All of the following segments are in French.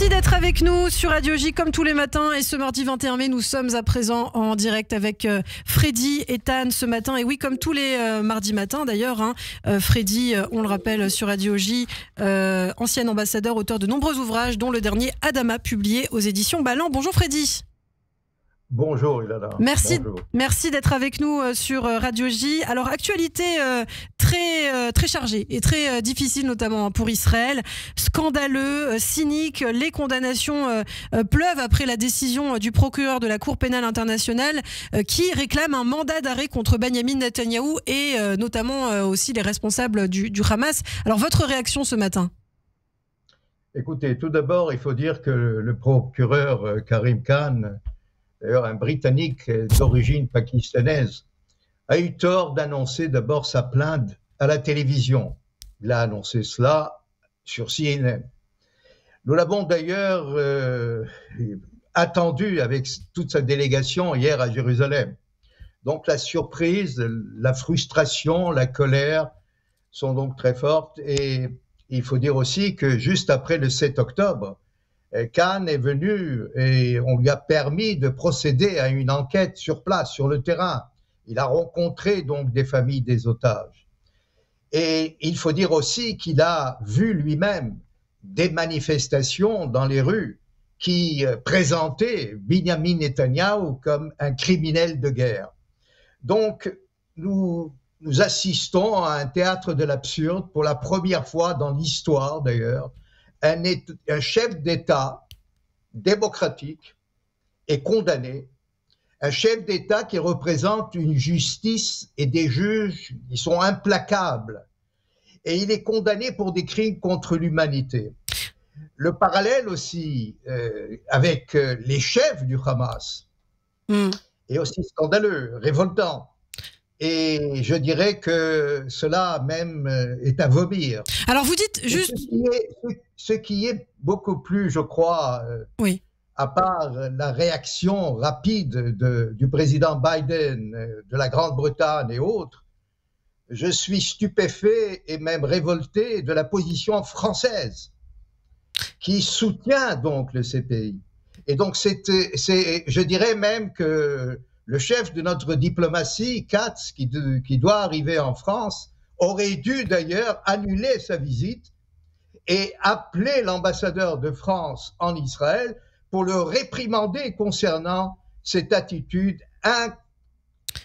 Merci d'être avec nous sur Radio J comme tous les matins. Et ce mardi 21 mai, nous sommes à présent en direct avec Freddy et Tan ce matin. Et oui, comme tous les mardis matins d'ailleurs, Freddy, on le rappelle sur Radio J, ancien ambassadeur, auteur de nombreux ouvrages, dont le dernier Adama, publié aux éditions Ballant. Bonjour Freddy. Bonjour Ilana. Merci d'être avec nous sur Radio J. Alors, actualité très chargée et très difficile, notamment pour Israël. Scandaleux, cynique, les condamnations pleuvent après la décision du procureur de la Cour pénale internationale qui réclame un mandat d'arrêt contre Benyamin Netanyahou et notamment aussi les responsables du Hamas. Alors, votre réaction ce matin ? Écoutez, tout d'abord, il faut dire que le procureur Karim Khan, d'ailleurs un Britannique d'origine pakistanaise, a eu tort d'annoncer d'abord sa plainte à la télévision. Il a annoncé cela sur CNN. Nous l'avons d'ailleurs attendu avec toute sa délégation hier à Jérusalem. Donc la surprise, la frustration, la colère sont donc très fortes. Et il faut dire aussi que juste après le 7 octobre, Khan est venu et on lui a permis de procéder à une enquête sur place, sur le terrain. Il a rencontré donc des familles des otages. Et il faut dire aussi qu'il a vu lui-même des manifestations dans les rues qui présentaient Benyamin Netanyahou comme un criminel de guerre. Donc, nous assistons à un théâtre de l'absurde pour la première fois dans l'histoire d'ailleurs. Un chef d'État démocratique est condamné, un chef d'État qui représente une justice et des juges, ils sont implacables, et il est condamné pour des crimes contre l'humanité. Le parallèle aussi avec les chefs du Hamas est aussi scandaleux, révoltant. Et je dirais que cela même est à vomir. Alors vous dites juste... Ce qui est beaucoup plus, je crois, oui, à part la réaction rapide du président Biden, de la Grande-Bretagne et autres, je suis stupéfait et même révolté de la position française qui soutient donc le CPI. Et donc je dirais même que le chef de notre diplomatie, Katz, qui doit arriver en France, aurait dû d'ailleurs annuler sa visite et appeler l'ambassadeur de France en Israël pour le réprimander concernant cette attitude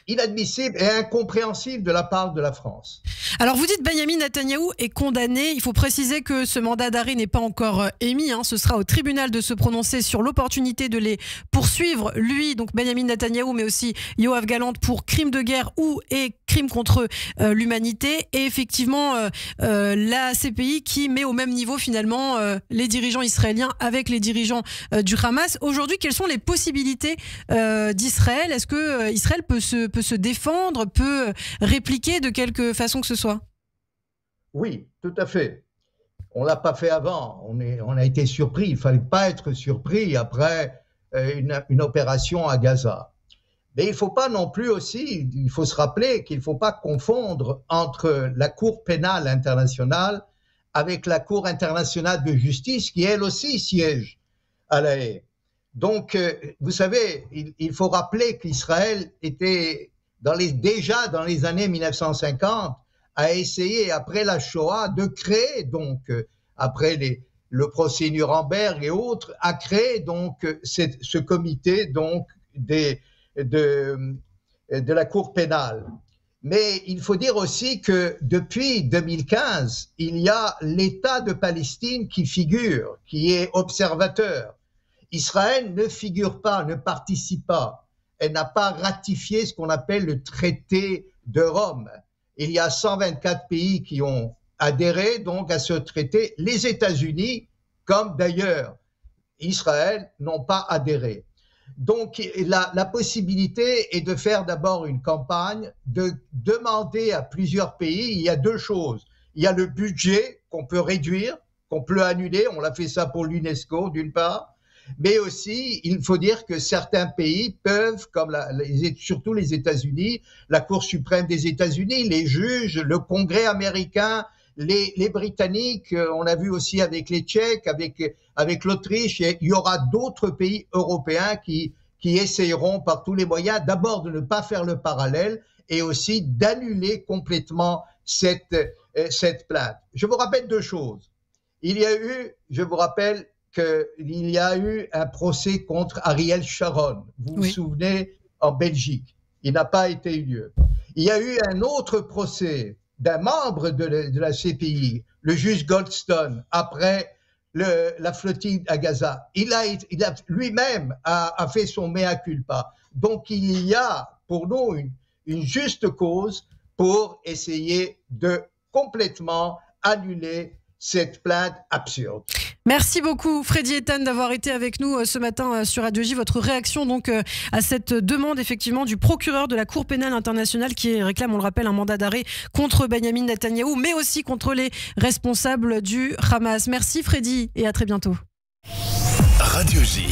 inadmissible et incompréhensible de la part de la France. Alors vous dites Benyamin Netanyahou est condamné. Il faut préciser que ce mandat d'arrêt n'est pas encore émis. Ce sera au tribunal de se prononcer sur l'opportunité de les poursuivre, lui, donc Benyamin Netanyahou, mais aussi Yoav Gallant pour crimes de guerre et crimes contre l'humanité. Et effectivement, la CPI qui met au même niveau finalement les dirigeants israéliens avec les dirigeants du Hamas. Aujourd'hui, quelles sont les possibilités d'Israël ? Est-ce que Israël peut se défendre, peut répliquer de quelque façon que ce soit? Oui, tout à fait. On ne l'a pas fait avant. On a été surpris. Il ne fallait pas être surpris après une opération à Gaza. Mais il ne faut pas non plus aussi, il faut se rappeler qu'il ne faut pas confondre entre la Cour pénale internationale avec la Cour internationale de justice qui, elle aussi, siège à La Haye. Donc, vous savez, il faut rappeler qu'Israël était déjà dans les années 1950 a essayé, après la Shoah, de créer, donc, après le procès Nuremberg et autres, a créé donc ce comité donc, de la Cour pénale. Mais il faut dire aussi que depuis 2015, il y a l'État de Palestine qui figure, qui est observateur. Israël ne figure pas, ne participe pas. Elle n'a pas ratifié ce qu'on appelle le traité de Rome. Il y a 124 pays qui ont adhéré donc à ce traité. Les États-Unis, comme d'ailleurs Israël, n'ont pas adhéré. Donc la possibilité est de faire d'abord une campagne, de demander à plusieurs pays, il y a deux choses. Il y a le budget qu'on peut réduire, qu'on peut annuler, on l'a fait ça pour l'UNESCO d'une part, mais aussi il faut dire que certains pays peuvent, comme surtout les États-Unis, la Cour suprême des États-Unis, les juges, le Congrès américain, les Britanniques, on a vu aussi avec les Tchèques, avec l'Autriche, il y aura d'autres pays européens qui essayeront par tous les moyens d'abord de ne pas faire le parallèle et aussi d'annuler complètement cette plainte. Je vous rappelle deux choses. Je vous rappelle qu'il y a eu un procès contre Ariel Sharon, vous vous souvenez, en Belgique. Il n'a pas été eu lieu. Il y a eu un autre procès d'un membre de la CPI, le juge Goldstone, après la flottille à Gaza. Il a lui-même a fait son mea culpa. Donc il y a pour nous une juste cause pour essayer de complètement annuler cette plainte absurde. Merci beaucoup Freddy Ethan d'avoir été avec nous ce matin sur Radio J. Votre réaction donc à cette demande effectivement du procureur de la Cour pénale internationale qui réclame, on le rappelle, un mandat d'arrêt contre Benyamin Netanyahou, mais aussi contre les responsables du Hamas. Merci Freddy et à très bientôt. Radio J.